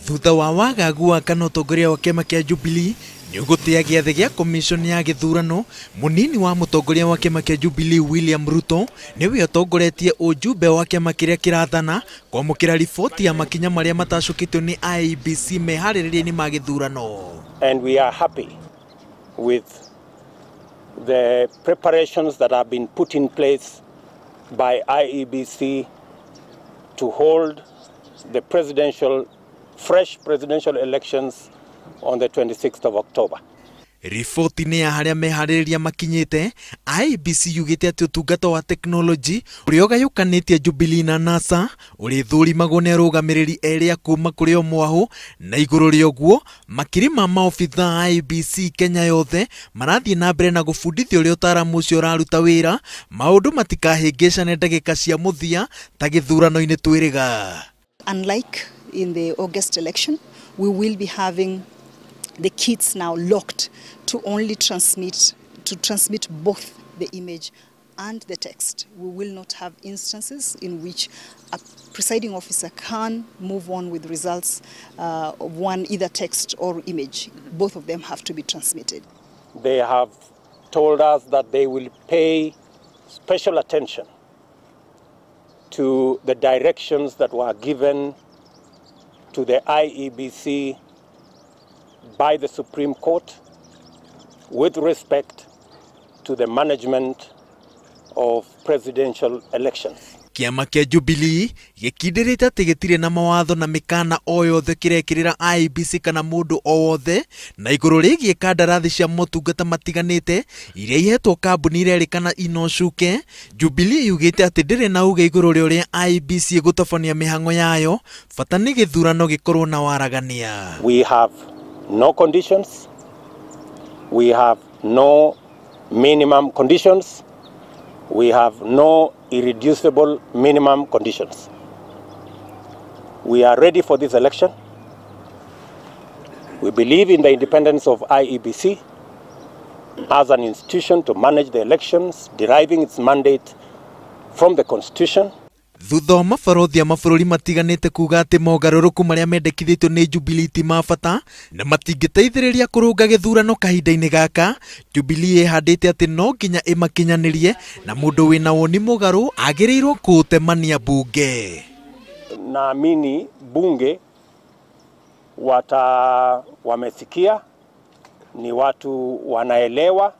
Thutha wa wagagu wa Atongoria wa kiama kia Jubilee ni ugutia giathe gia komishoni ya githurano, munini wa mutongoria wa kiama kia Jubilee William Ruto niwe atongoretie ujumbe wa kiama kiria kirathana kwamukira riboti ya makinya maria matacukitwo ni IEBC meehariria-ini ma githurano. And we are happy with the preparations that have been put in place by IEBC to hold the fresh presidential elections on the 26th of October. Riboti ni ya haria meehariria makinyite, IEBC yugite ati utungata wa teknoloji uria ugayukanitie Jubilee na NASA uri thũrimagwo ni arugamiriri eri kuma kuri o mwahu, na iguru ria uguo makiri ma maobitha IEBC Kenya yothe marathie na mbere na gubundithia uria utaramu ucio uraruta wira maundu matikahingicane ndagika cia muthia ta githurano-ini twiriga. Unlike in the August election, we will be having the kits now locked to only transmit both the image and the text. We will not have instances in which a presiding officer can move on with results of one, either text or image. Both of them have to be transmitted. They have told us that they will pay special attention to the directions that were given to the IEBC by the Supreme Court with respect to the management of presidential elections. Kiama kia Jubilee gikindirite ati gitire na mawatho na mikana o yothe kirekirira IEBC kana mundu o wothe na iguru rigie kandarathi cia motungata matiganite iria ihetwo kambuni irerikana inocuke. Jubilee yugite ati ndire na uge iguru ria IEBC gutabania mihan'go yayo, bata ni githurano gikorwo na waragania. We have no conditions, we have no minimum conditions, we have no irreducible minimum conditions. We are ready for this election. We believe in the independence of IEBC as an institution to manage the elections, deriving its mandate from the Constitution. Thutha wa mabarothi mabũrũri matiganite kuga ati mogaruruku maria mendekithitio ni Jubilee ti mabata na matingiteithĩrĩria kũrũnga gĩthurano kahinda-inĩ gaka, Jubilee ĩhandĩte ati no nginya ĩmakinyanirie na mũndũ wĩna woni mũgarũ agĩrĩirwo kũtemania bunge. Naamini bunge wamesikia, ni watu wanaelewa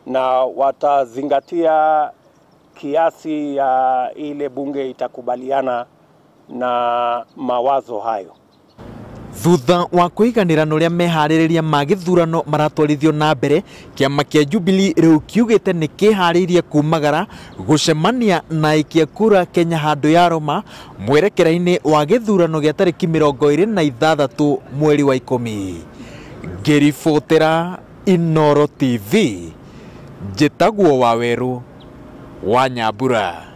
na watazingatia kiasi ya ile bunge itakubaliana na mawazo hayo. Thutha wa kuiganira nuria meehariria ma githurano maratwarithio na mbere, kiama kia Jubilee riu kiugite ni kihariirie kumagara gucemania na ikia kura Kenya handu ya Roma mwerekera-ini wa githurano gia tariki 26 mweri wa ikumi. Ngiribotera Inooro TV, njitagwo Waweru wa Nyambura.